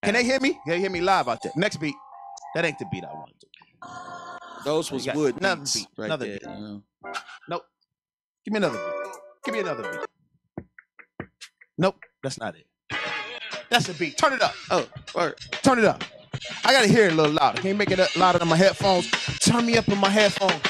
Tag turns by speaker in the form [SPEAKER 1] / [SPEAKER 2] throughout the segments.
[SPEAKER 1] Can they hear me? Can they hear me live out there? Next beat. That ain't the beat I wanted to.
[SPEAKER 2] Those was wood
[SPEAKER 1] another
[SPEAKER 2] beats
[SPEAKER 1] beat.
[SPEAKER 2] right
[SPEAKER 1] Another
[SPEAKER 2] there.
[SPEAKER 1] beat. Nope. Give me another beat. Give me another beat. Nope, that's not it. That's the beat. Turn it up.
[SPEAKER 2] Oh, word.
[SPEAKER 1] Turn it up. I gotta hear it a little louder. Can you make it louder than my headphones? Turn me up in my headphones.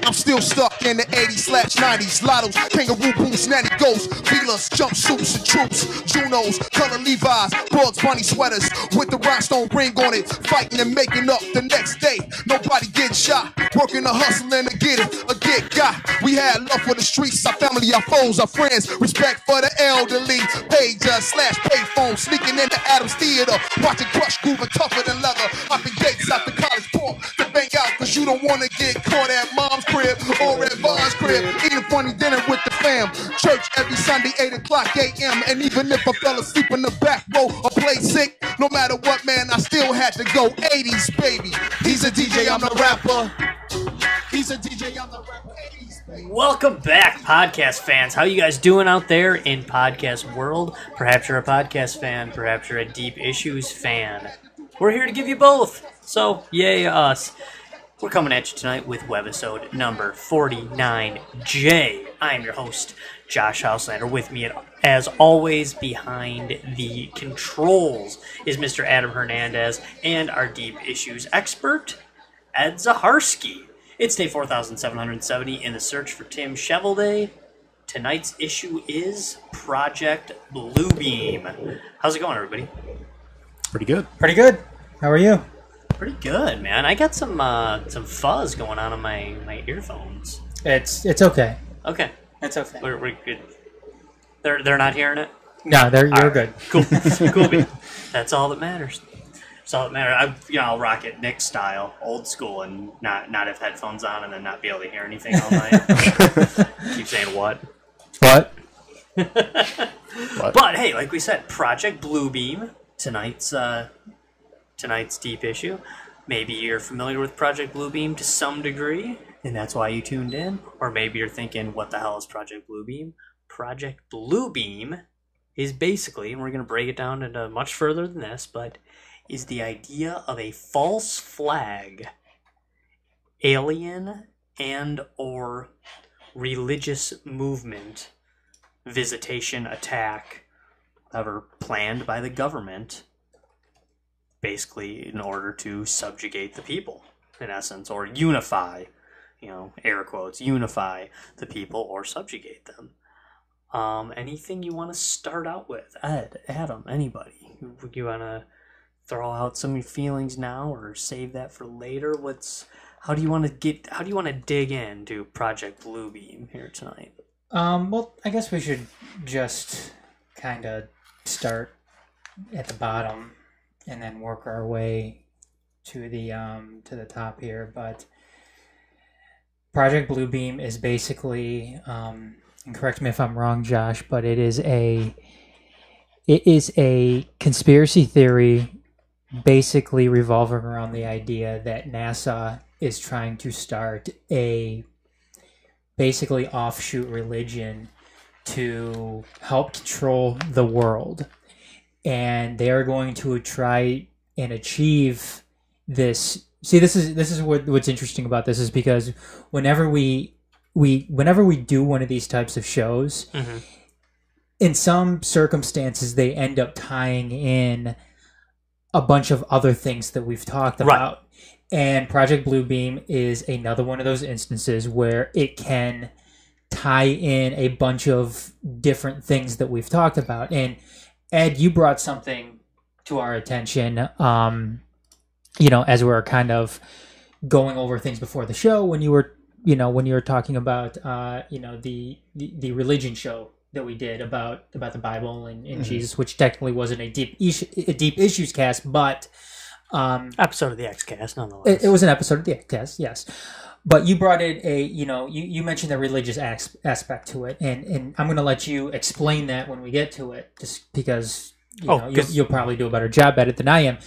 [SPEAKER 1] I'm still stuck in the 80s/90s. Lottos, kangaroo boots, nanny ghosts, Velas, jumpsuits and troops, Junos, color Levi's, Bugs Bunny sweaters with the rhinestone ring on it. Fighting and making up the next day. Nobody getting shot. Working and hustling to get it, get got. We had love for the streets, our family, our foes, our friends. Respect for the elderly. Pager/payphone, sneaking into Adams Theater, watching Crush grooving tougher than leather. Hopping gates out the college port to bang out, cause you don't wanna get caught at mom's crib or at Von's crib. Eating funny dinner with the fam. Church every Sunday, 8 o'clock a.m. And even if I fell asleep in the back row or played sick, no matter what, man, I still had to go 80s, baby. He's a DJ, I'm the rapper. He's a DJ, I'm the rapper. 80s, baby.
[SPEAKER 3] Welcome back, podcast fans. How you guys doing out there in podcast world? Perhaps you're a podcast fan. Perhaps you're a Deep Issues fan. We're here to give you both. So, yay us. We're coming at you tonight with webisode number 49J. I am your host, Josh Houselander. With me, as always, behind the controls is Mr. Adam Hernandez and our Deep Issues expert, Ed Zaharsky. It's day 4770 in the search for Tim Chevelday. Tonight's issue is Project Bluebeam. How's it going, everybody?
[SPEAKER 4] Pretty good.
[SPEAKER 5] Pretty good. How are you?
[SPEAKER 3] Pretty good, man. I got some fuzz going on in my earphones.
[SPEAKER 5] It's okay.
[SPEAKER 3] Okay,
[SPEAKER 5] It's okay.
[SPEAKER 3] we're good. They're not hearing it.
[SPEAKER 5] No, you're good.
[SPEAKER 3] Cool, cool. That's all that matters. That's all that matters. I'll rock it Nick style, old school, and not have headphones on and then not be able to hear anything all night. Keep saying what?
[SPEAKER 5] What?
[SPEAKER 3] But hey, like we said, Project Bluebeam tonight's deep issue. Maybe you're familiar with Project Bluebeam to some degree, and that's why you tuned in. Or maybe you're thinking, what the hell is Project Bluebeam? Project Bluebeam is basically, and we're going to break it down into much further than this, but is the idea of a false flag, alien and or religious movement, visitation, attack, ever planned by the government, basically in order to subjugate the people, in essence, or unify, air quotes, unify the people or subjugate them. Anything you want to start out with? Ed, Adam, anybody? You want to throw out some of your feelings now or save that for later? How do you want to dig into Project Bluebeam here tonight?
[SPEAKER 5] Well, I guess we should just kind of start at the bottom and then work our way to the top here. But Project Bluebeam is basically, and correct me if I'm wrong, Josh, but it is a conspiracy theory basically revolving around the idea that NASA is trying to start a basically offshoot religion to help control the world. And they are going to try and achieve this. See, this is what's interesting about this is because whenever we do one of these types of shows,
[SPEAKER 3] mm-hmm.
[SPEAKER 5] in some circumstances they end up tying in a bunch of other things that we've talked about.
[SPEAKER 3] Right.
[SPEAKER 5] And Project Bluebeam is another one of those instances where it can tie in a bunch of different things that we've talked about. And Ed, you brought something to our attention, as we were kind of going over things before the show when you were talking about, the religion show that we did about the Bible and mm-hmm. Jesus, which technically wasn't a deep issues cast, but
[SPEAKER 3] episode of the X-Cast, nonetheless.
[SPEAKER 5] It was an episode of the X-Cast, yes. But you brought in you mentioned the religious aspect to it, and I'm going to let you explain that when we get to it, just because you'll probably do a better job at it than I am.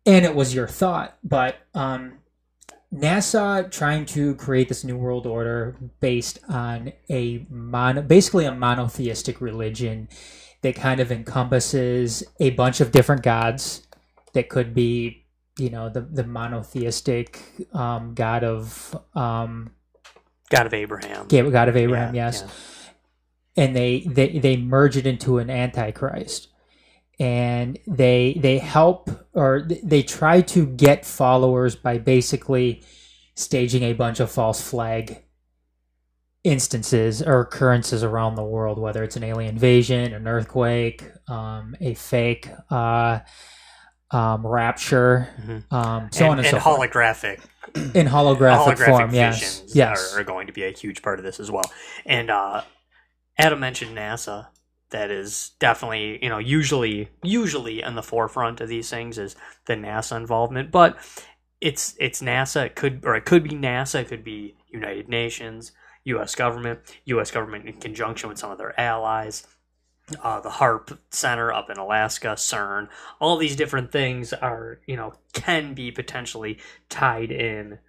[SPEAKER 5] And it was your thought, but NASA trying to create this new world order based on basically a monotheistic religion that kind of encompasses a bunch of different gods that could be, the monotheistic God of
[SPEAKER 3] God of Abraham.
[SPEAKER 5] God of Abraham,
[SPEAKER 3] Yeah,
[SPEAKER 5] yes. And they merge it into an antichrist. And they help, or they try to get followers by basically staging a bunch of false flag instances or occurrences around the world, whether it's an alien invasion, an earthquake, a fake rapture, so on and so forth.
[SPEAKER 3] Holographic.
[SPEAKER 5] In holographic form,
[SPEAKER 3] visions
[SPEAKER 5] yes.
[SPEAKER 3] are going to be a huge part of this as well. And Adam mentioned NASA. That is definitely, usually in the forefront of these things is the NASA involvement. But it's NASA. It could be NASA. It could be United Nations, U.S. government in conjunction with some of their allies. The HARP Center up in Alaska, CERN, all these different things are, can be potentially tied in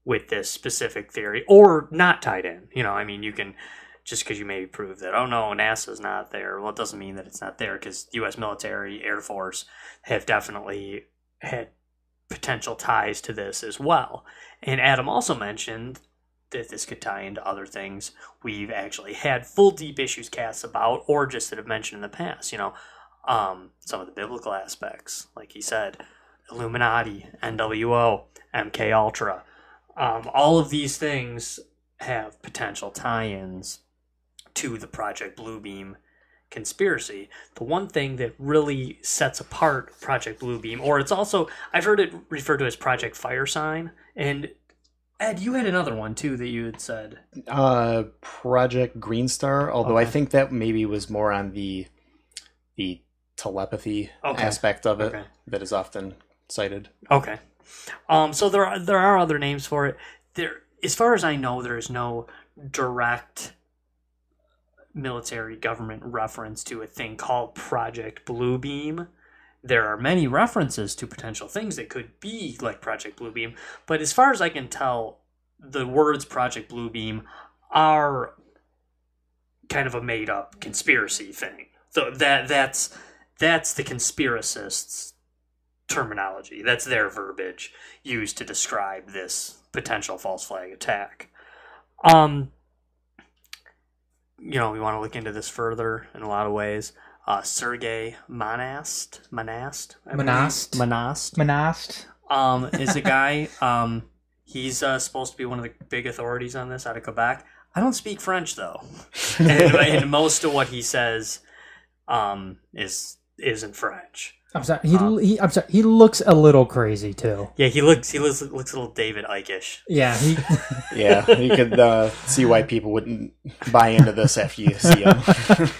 [SPEAKER 3] with this specific theory or not tied in. You can, just because you maybe prove that, oh no, NASA's not there, well, it doesn't mean that it's not there, because U.S. military, Air Force have definitely had potential ties to this as well. And Adam also mentioned that this could tie into other things we've actually had full deep issues casts about, or just that have mentioned in the past. Some of the biblical aspects, like he said, Illuminati, NWO, MK Ultra. All of these things have potential tie-ins to the Project Bluebeam conspiracy. The one thing that really sets apart Project Bluebeam, or it's also, I've heard it referred to as Project Firesign, and Ed, you had another one too that you had said.
[SPEAKER 4] Project Greenstar, although I think that maybe was more on the telepathy aspect of it that is often cited.
[SPEAKER 3] Okay. So there are other names for it. There, as far as I know, there is no direct military government reference to a thing called Project Bluebeam. There are many references to potential things that could be like Project Bluebeam, but as far as I can tell, the words Project Bluebeam are kind of a made-up conspiracy thing. So that's the conspiracists' terminology. That's their verbiage used to describe this potential false flag attack. We want to look into this further in a lot of ways. Sergei Monast is a guy. He's supposed to be one of the big authorities on this out of Quebec. I don't speak French though, and most of what he says is in French.
[SPEAKER 5] I'm sorry. He looks a little crazy too.
[SPEAKER 3] Yeah, he looks a little David Icke-ish.
[SPEAKER 5] Yeah,
[SPEAKER 4] you could see why people wouldn't buy into this after you see him.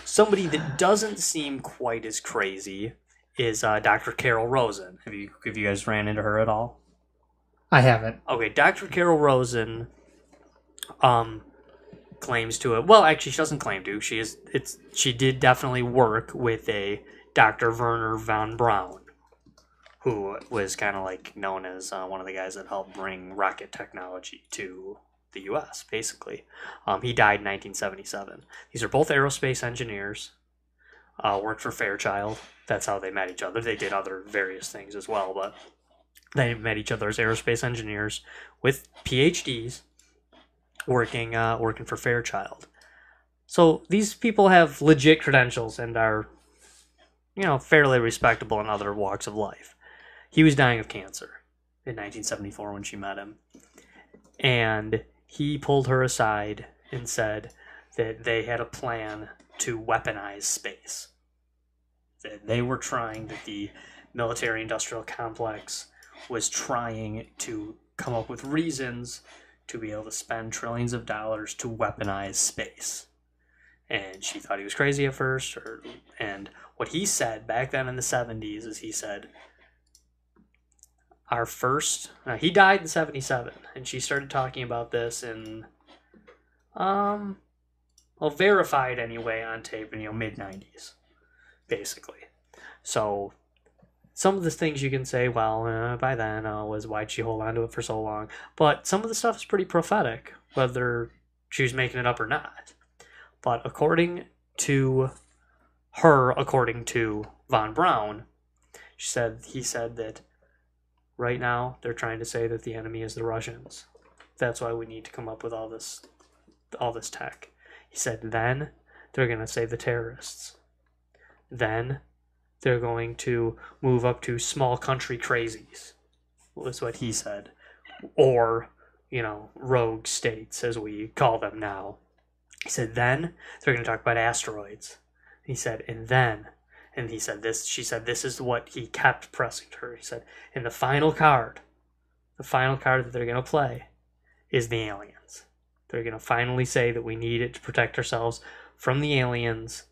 [SPEAKER 3] Somebody that doesn't seem quite as crazy is Dr. Carol Rosen. Have you guys ran into her at all?
[SPEAKER 5] I haven't.
[SPEAKER 3] Okay, Dr. Carol Rosen claims to it. Well, actually, she doesn't claim to. She did definitely work with a Dr. Werner von Braun, who was kind of like known as one of the guys that helped bring rocket technology to the U.S., basically. He died in 1977. These are both aerospace engineers, worked for Fairchild. That's how they met each other. They did other various things as well, but they met each other as aerospace engineers with PhDs working for Fairchild. So these people have legit credentials and are fairly respectable in other walks of life. He was dying of cancer in 1974 when she met him. And he pulled her aside and said that they had a plan to weaponize space. That the military-industrial complex was trying to come up with reasons to be able to spend trillions of dollars to weaponize space. And she thought he was crazy at first, and what he said back then in the 70s is he said, he died in 77, and she started talking about this in, verified anyway on tape in, mid-90s, basically. So, some of the things you can say, by then, was why'd she hold on to it for so long? But some of the stuff is pretty prophetic, whether she was making it up or not. But according to according to Von Braun, he said that right now they're trying to say that the enemy is the Russians. That's why we need to come up with all this tech. He said then they're going to say the terrorists. Then they're going to move up to small country crazies, was what he said. Or, rogue states, as we call them now. He said then they're going to talk about asteroids. He said, and he said this, she said this is what he kept pressing to her. He said, and the final card that they're going to play is the aliens. They're going to finally say that we need it to protect ourselves from the aliens.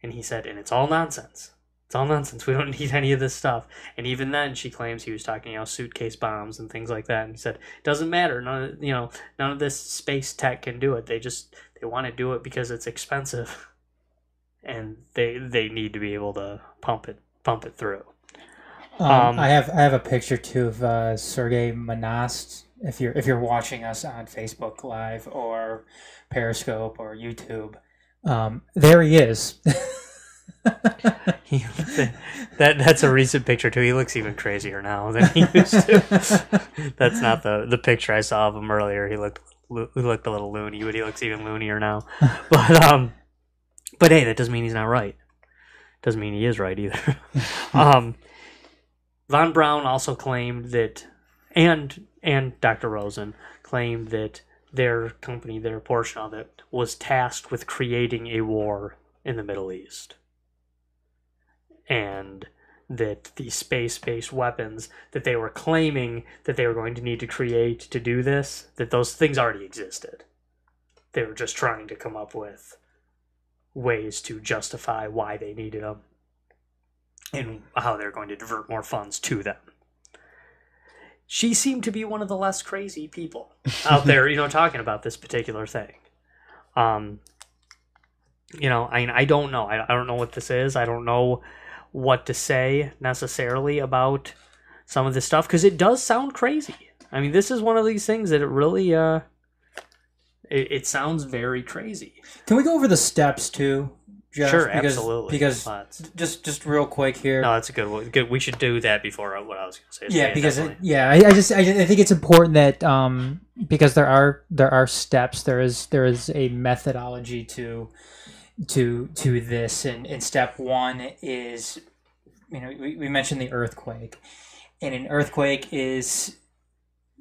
[SPEAKER 3] And he said, and it's all nonsense. It's all nonsense. We don't need any of this stuff. And even then, she claims he was talking, suitcase bombs and things like that. And he said, it doesn't matter. None of this space tech can do it. They want to do it because it's expensive. And they need to be able to pump it through.
[SPEAKER 5] I have a picture too of Sergei Monast. If you're watching us on Facebook Live or Periscope or YouTube, there he is.
[SPEAKER 3] That's a recent picture too. He looks even crazier now than he used to. That's not the picture I saw of him earlier. He looked a little loony, but he looks even loonier now. But hey, that doesn't mean he's not right. Doesn't mean he is right either. Von Braun also claimed that, and Dr. Rosen claimed that their company, their portion of it, was tasked with creating a war in the Middle East. And that the space-based weapons that they were claiming that they were going to need to create to do this, that those things already existed. They were just trying to come up with ways to justify why they needed them and how they're going to divert more funds to them. She seemed to be one of the less crazy people out there, talking about this particular thing. I don't know. I don't know what this is. I don't know what to say necessarily about some of this stuff because it does sound crazy. I mean, this is one of these things that it really, it sounds very crazy.
[SPEAKER 5] Can we go over the steps too? Jeff?
[SPEAKER 3] Sure, absolutely.
[SPEAKER 5] Because just real quick here.
[SPEAKER 3] No, that's a good one. Good. We should do that before what I was going to say.
[SPEAKER 5] Yeah, because I think it's important that because there are steps. There is a methodology to this, and step one is, we mentioned the earthquake, and an earthquake is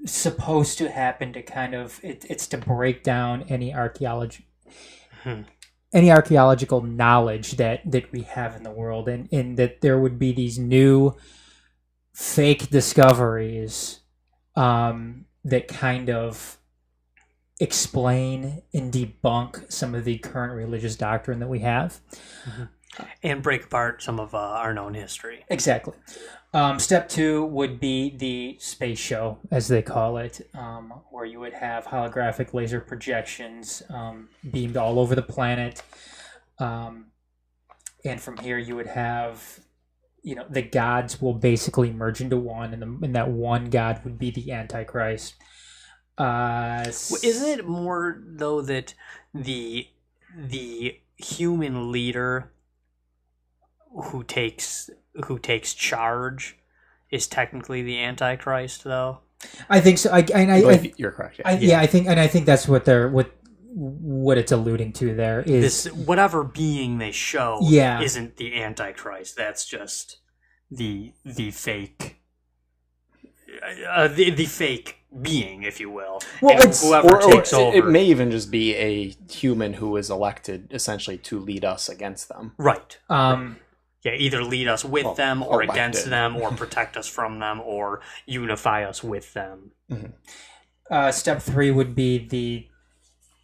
[SPEAKER 5] supposed to happen to kind of it's to break down any archaeology. Any archaeological knowledge that we have in the world, and that there would be these new fake discoveries that kind of explain and debunk some of the current religious doctrine that we have.
[SPEAKER 3] And break apart some of our known history.
[SPEAKER 5] Exactly. Step two would be the space show, as they call it, where you would have holographic laser projections beamed all over the planet. And from here you would have, the gods will basically merge into one, and that one god would be the Antichrist.
[SPEAKER 3] Isn't it more, though, that the human leader who takes charge is technically the Antichrist, though?
[SPEAKER 5] I think so.
[SPEAKER 4] You're correct.
[SPEAKER 5] Yeah. I think that's what it's alluding to there is
[SPEAKER 3] this whatever being they show.
[SPEAKER 5] Yeah.
[SPEAKER 3] Isn't the Antichrist. That's just the fake. The fake being, if you will.
[SPEAKER 5] Well,
[SPEAKER 3] and whoever takes over.
[SPEAKER 4] It may even just be a human who is elected essentially to lead us against them.
[SPEAKER 3] Right. Yeah, either lead us with them or against
[SPEAKER 4] elected.
[SPEAKER 3] them, or protect us from them, or unify us with them.
[SPEAKER 5] Step three would be the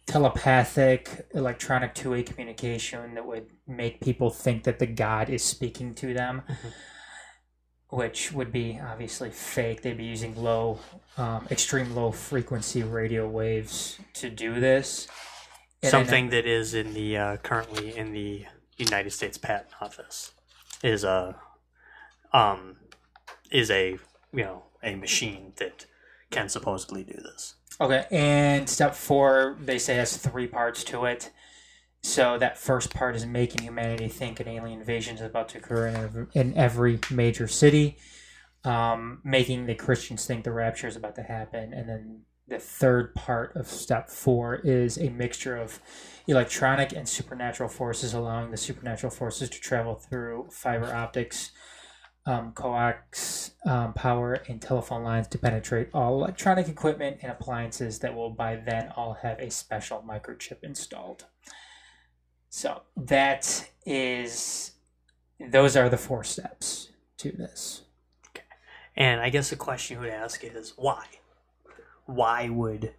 [SPEAKER 5] telepathic electronic two-way communication that would make people think that the god is speaking to them, which would be obviously fake. They'd be using extreme low frequency radio waves to do this. And
[SPEAKER 3] Something that is in the currently in the United States Patent Office is a machine that can supposedly do this.
[SPEAKER 5] Okay, and step four, they say, has three parts to it. So that first part is making humanity think an alien invasion is about to occur in every major city, making the Christians think the rapture is about to happen. And then the third part of step 4 is a mixture of electronic and supernatural forces, allowing the supernatural forces to travel through fiber optics, coax power, and telephone lines to penetrate all electronic equipment and appliances that will by then all have a special microchip installed. So those are the 4 steps to this.
[SPEAKER 3] Okay. And I guess the question you would ask is why? Why would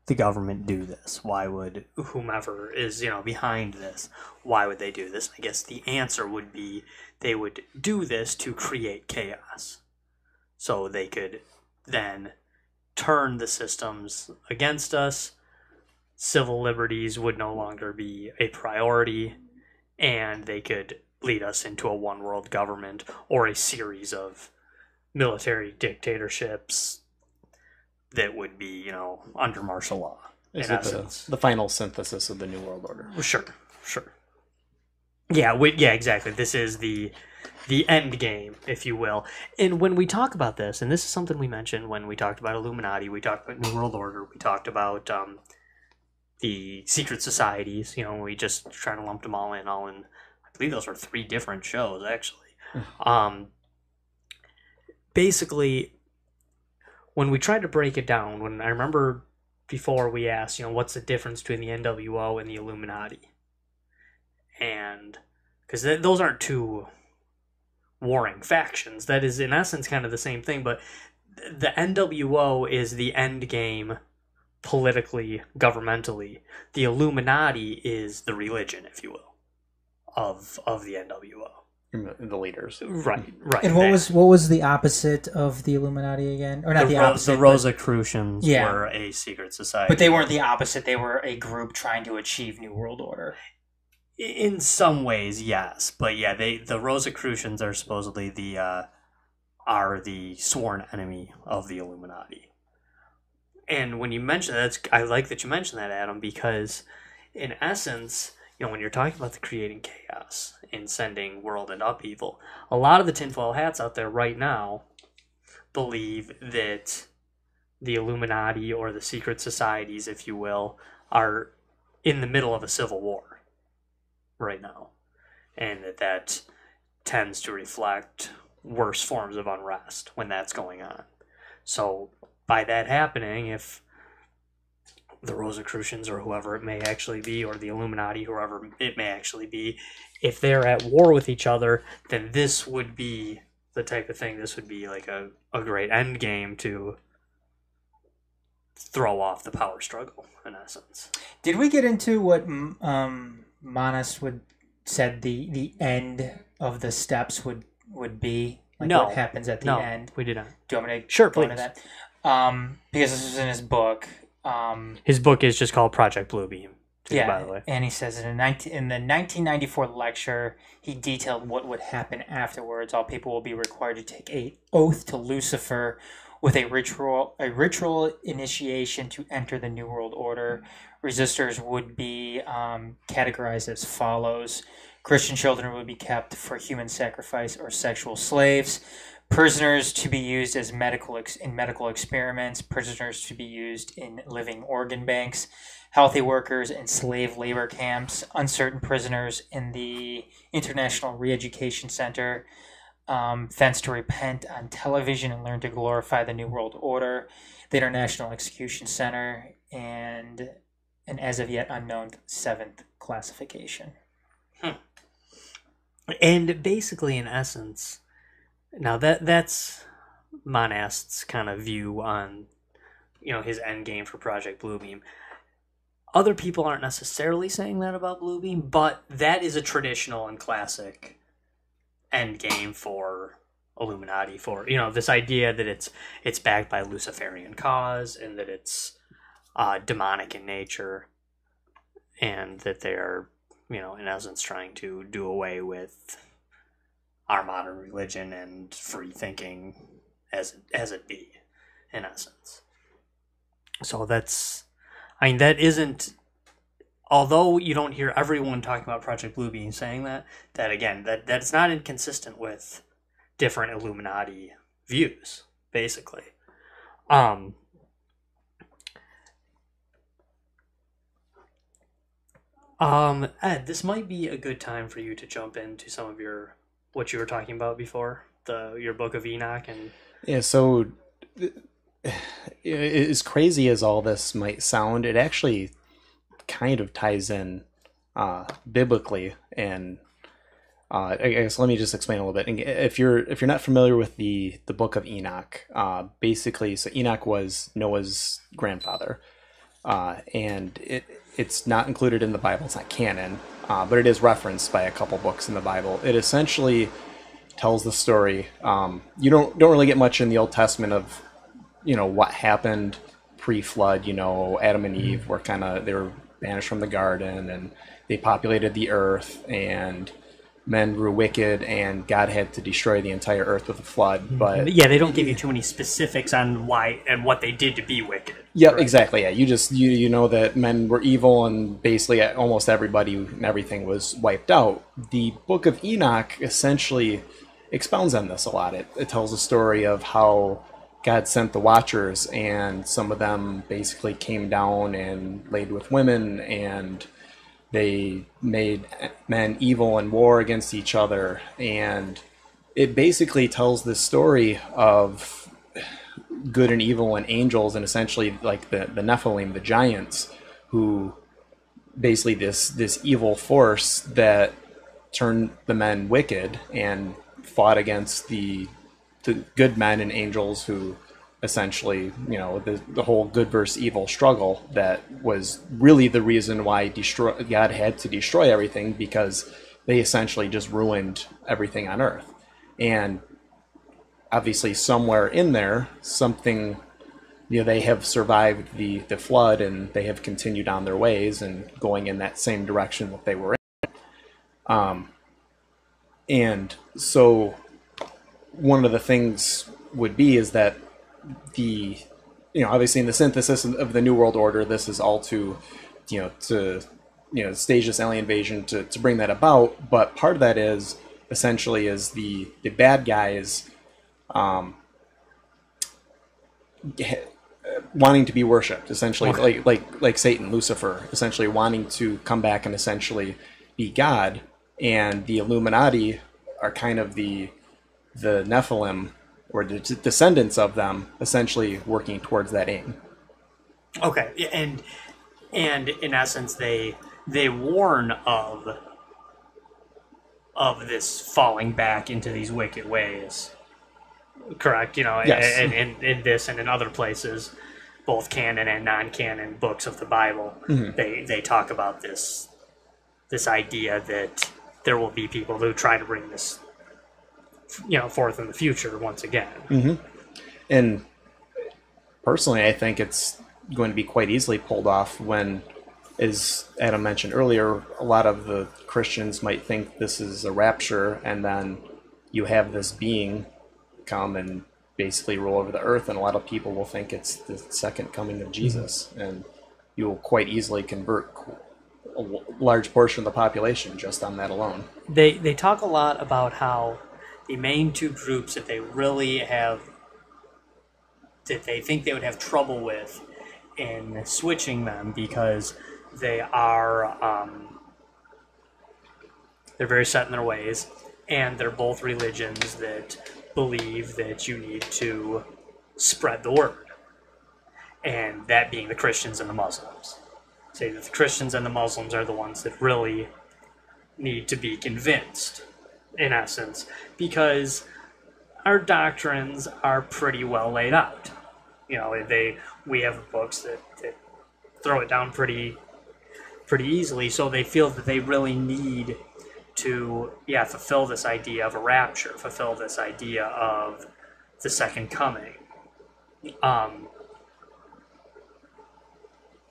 [SPEAKER 3] the government do this? Why would whomever is, behind this, why would they do this? I guess the answer would be they would do this to create chaos. So they could then turn the systems against us. Civil liberties would no longer be a priority, and they could lead us into a one-world government or a series of military dictatorships that would be, under martial law.
[SPEAKER 4] Is
[SPEAKER 3] in
[SPEAKER 4] it
[SPEAKER 3] essence,
[SPEAKER 4] the final synthesis of the New World Order?
[SPEAKER 3] Sure. Yeah, exactly. This is the end game, if you will. And when we talk about this, and this is something we mentioned when we talked about Illuminati, we talked about New World Order, we talked about the secret societies. We just trying to lump them all in. I believe those were 3 different shows, actually. Basically, when we tried to break it down, when I remember before we asked, what's the difference between the NWO and the Illuminati? And because those aren't 2 warring factions. That is, in essence, kind of the same thing, but the NWO is the end game politically, governmentally. The Illuminati is the religion, if you will, of the NWO.
[SPEAKER 4] The leaders,
[SPEAKER 3] right.
[SPEAKER 5] And what was the opposite of the Illuminati again? Or not the opposite?
[SPEAKER 3] The Rosicrucians were a secret society,
[SPEAKER 5] but they weren't the opposite. They were a group trying to achieve New World Order.
[SPEAKER 3] In some ways, yes, but yeah, the Rosicrucians are supposedly the sworn enemy of the Illuminati. And when you mention that, I like that you mentioned that, Adam, because in essence, when you're talking about the creating chaos and sending world into upheaval, a lot of the tinfoil hats out there right now believe that the Illuminati or the secret societies, if you will, are in the middle of a civil war right now, and that tends to reflect worse forms of unrest when that's going on. So by that happening, if the Rosicrucians or whoever it may actually be, or the Illuminati, whoever it may actually be, if they're at war with each other, then this would be the type of thing, this would be like a great end game to throw off the power struggle, in essence.
[SPEAKER 5] Did we get into what Manas said the end of the steps would be? Like
[SPEAKER 3] No.
[SPEAKER 5] What happens at the end?
[SPEAKER 3] We did not.
[SPEAKER 5] Do you want me to
[SPEAKER 3] Sure,
[SPEAKER 5] go into
[SPEAKER 3] please.
[SPEAKER 5] that? Because this was in his book.
[SPEAKER 3] His book is just called Project Bluebeam, too, by the way.
[SPEAKER 5] And he says in the 1994 lecture, he detailed what would happen afterwards. All people will be required to take an oath to Lucifer with a ritual initiation to enter the New World Order. Resistors would be categorized as follows. Christian children would be kept for human sacrifice or sexual slaves. Prisoners to be used as medical experiments. Prisoners to be used in living organ banks. Healthy workers in slave labor camps. Uncertain prisoners in the International Re-Education Center. Thence to repent on television and learn to glorify the New World Order. The International Execution Center. And an as of yet unknown 7th classification.
[SPEAKER 3] And basically, in essence, now that's Monast's kind of view on, his end game for Project Bluebeam. Other people aren't necessarily saying that about Bluebeam, but that is a traditional and classic end game for Illuminati, for this idea that it's backed by a Luciferian cause and that it's demonic in nature, and that they're in essence trying to do away with our modern religion and free thinking as it be, in essence. So that isn't although you don't hear everyone talking about Project Bluebeam saying that again, that's not inconsistent with different Illuminati views, basically. Ed, this might be a good time for you to jump into some of what you were talking about before, your Book of Enoch and
[SPEAKER 4] Yeah, so as crazy as all this might sound, it actually kind of ties in biblically, and I guess let me just explain a little bit. If you're not familiar with the Book of Enoch, basically, so Enoch was Noah's grandfather, and it's not included in the Bible. It's not canon, but it is referenced by a couple books in the Bible. It essentially tells the story. You don't really get much in the Old Testament of what happened pre-flood. Adam and Eve were they were banished from the garden, and they populated the earth, and men grew wicked, and God had to destroy the entire earth with a flood. But
[SPEAKER 3] yeah, they don't give you too many specifics on why and what they did to be wicked.
[SPEAKER 4] Yeah, exactly. Yeah, you just you know that men were evil, and basically almost everybody and everything was wiped out. The Book of Enoch essentially expounds on this a lot. It tells a story of how God sent the Watchers, and some of them basically came down and laid with women, and they made men evil and war against each other. And it basically tells this story of good and evil and angels, and essentially like the Nephilim, the giants, who basically this evil force that turned the men wicked and fought against the good men and angels, who essentially, the whole good versus evil struggle that was really the reason why God had to destroy everything, because they essentially just ruined everything on earth. And obviously somewhere in there, something, they have survived the flood, and they have continued on their ways and going in that same direction that they were in. And so one of the things would be is that obviously in the synthesis of the New World Order, this is all to stage this alien invasion to bring that about. But part of that is essentially the bad guys wanting to be worshipped, essentially, like Satan, Lucifer, essentially wanting to come back and essentially be God. And the Illuminati are kind of the Nephilim, or the descendants of them, essentially working towards that aim.
[SPEAKER 3] Okay, and in essence, they warn of this falling back into these wicked ways. Correct,
[SPEAKER 4] Yes.
[SPEAKER 3] in this and in other places, both canon and non-canon books of the Bible, they talk about this idea that there will be people who try to bring this forth in the future once again.
[SPEAKER 4] Mm-hmm. And personally, I think it's going to be quite easily pulled off when, as Adam mentioned earlier, a lot of the Christians might think this is a rapture, and then you have this being come and basically rule over the earth, and a lot of people will think it's the second coming of Jesus, and you will quite easily convert a large portion of the population just on that alone.
[SPEAKER 3] They talk a lot about how the main two groups that they think they would have trouble with in switching them, because they are they're very set in their ways, and they're both religions that believe that you need to spread the word, and that being the Christians and the Muslims. Say that the Christians and the Muslims are the ones that really need to be convinced, in essence, because our doctrines are pretty well laid out. We have books that throw it down pretty easily, so they feel that they really need to fulfill this idea of a rapture, fulfill this idea of the second coming.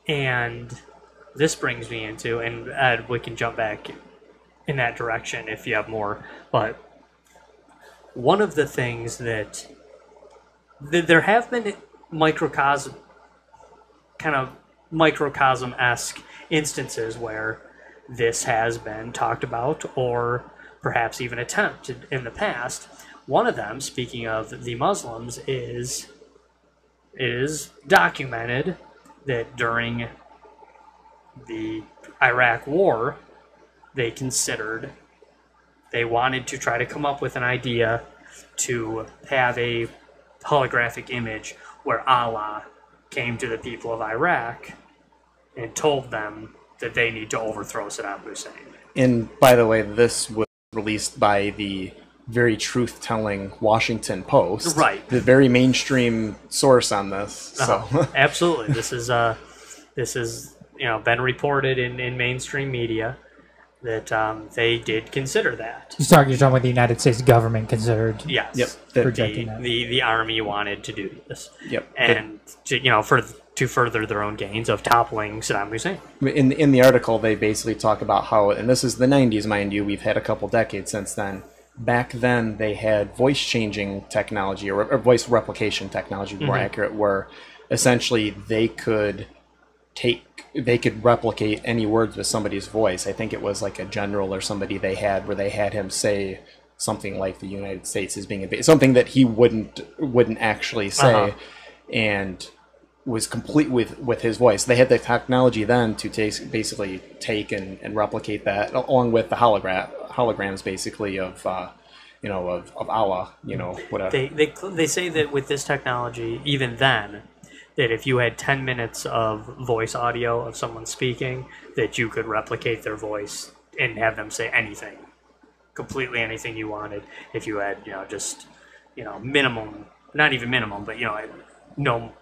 [SPEAKER 3] And this brings me into, and Ed, we can jump back in that direction if you have more, but one of the things that there have been microcosm kind of microcosm-esque instances where this has been talked about or perhaps even attempted in the past. One of them, speaking of the Muslims, is documented that during the Iraq War, they wanted to try to come up with an idea to have a holographic image where Allah came to the people of Iraq and told them that they need to overthrow Saddam Hussein.
[SPEAKER 4] And by the way, this was released by the very truth-telling Washington Post,
[SPEAKER 3] Right.
[SPEAKER 4] The very mainstream source on this. So
[SPEAKER 3] Absolutely, this is been reported in mainstream media that they did consider that.
[SPEAKER 5] You're talking about the United States government considered.
[SPEAKER 3] Yes.
[SPEAKER 4] Yep.
[SPEAKER 5] Projecting that.
[SPEAKER 3] The army wanted to do this.
[SPEAKER 4] Yep.
[SPEAKER 3] And to further their own gains of toppling Saddam Hussein.
[SPEAKER 4] In the article, they basically talk about how, and this is the 90s, mind you, we've had a couple decades since then. Back then, they had voice-changing technology, or voice replication technology, more accurate, where essentially they could replicate any words with somebody's voice. I think it was like a general or somebody they had, where they had him say something like the United States is being invaded, something that he wouldn't actually say, and was complete with his voice. They had the technology then to basically take and replicate that, along with the holograms, basically of Allah, whatever.
[SPEAKER 3] They say that with this technology, even then, that if you had 10 minutes of voice audio of someone speaking, that you could replicate their voice and have them say anything, completely anything you wanted. If you had, minimum, not even minimum, but, no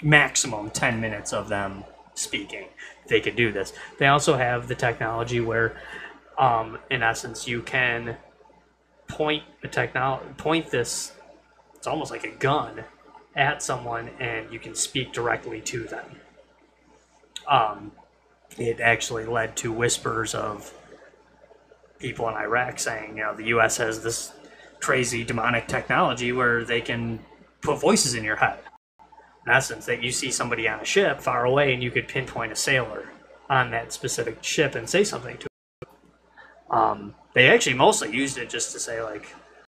[SPEAKER 3] maximum 10 minutes of them speaking, they could do this. They also have the technology where, in essence, you can point this, it's almost like a gun, at someone, and you can speak directly to them. It actually led to whispers of people in Iraq saying, the U.S. has this crazy demonic technology where they can put voices in your head. In essence, that you see somebody on a ship far away and you could pinpoint a sailor on that specific ship and say something to them. They actually mostly used it just to say, like,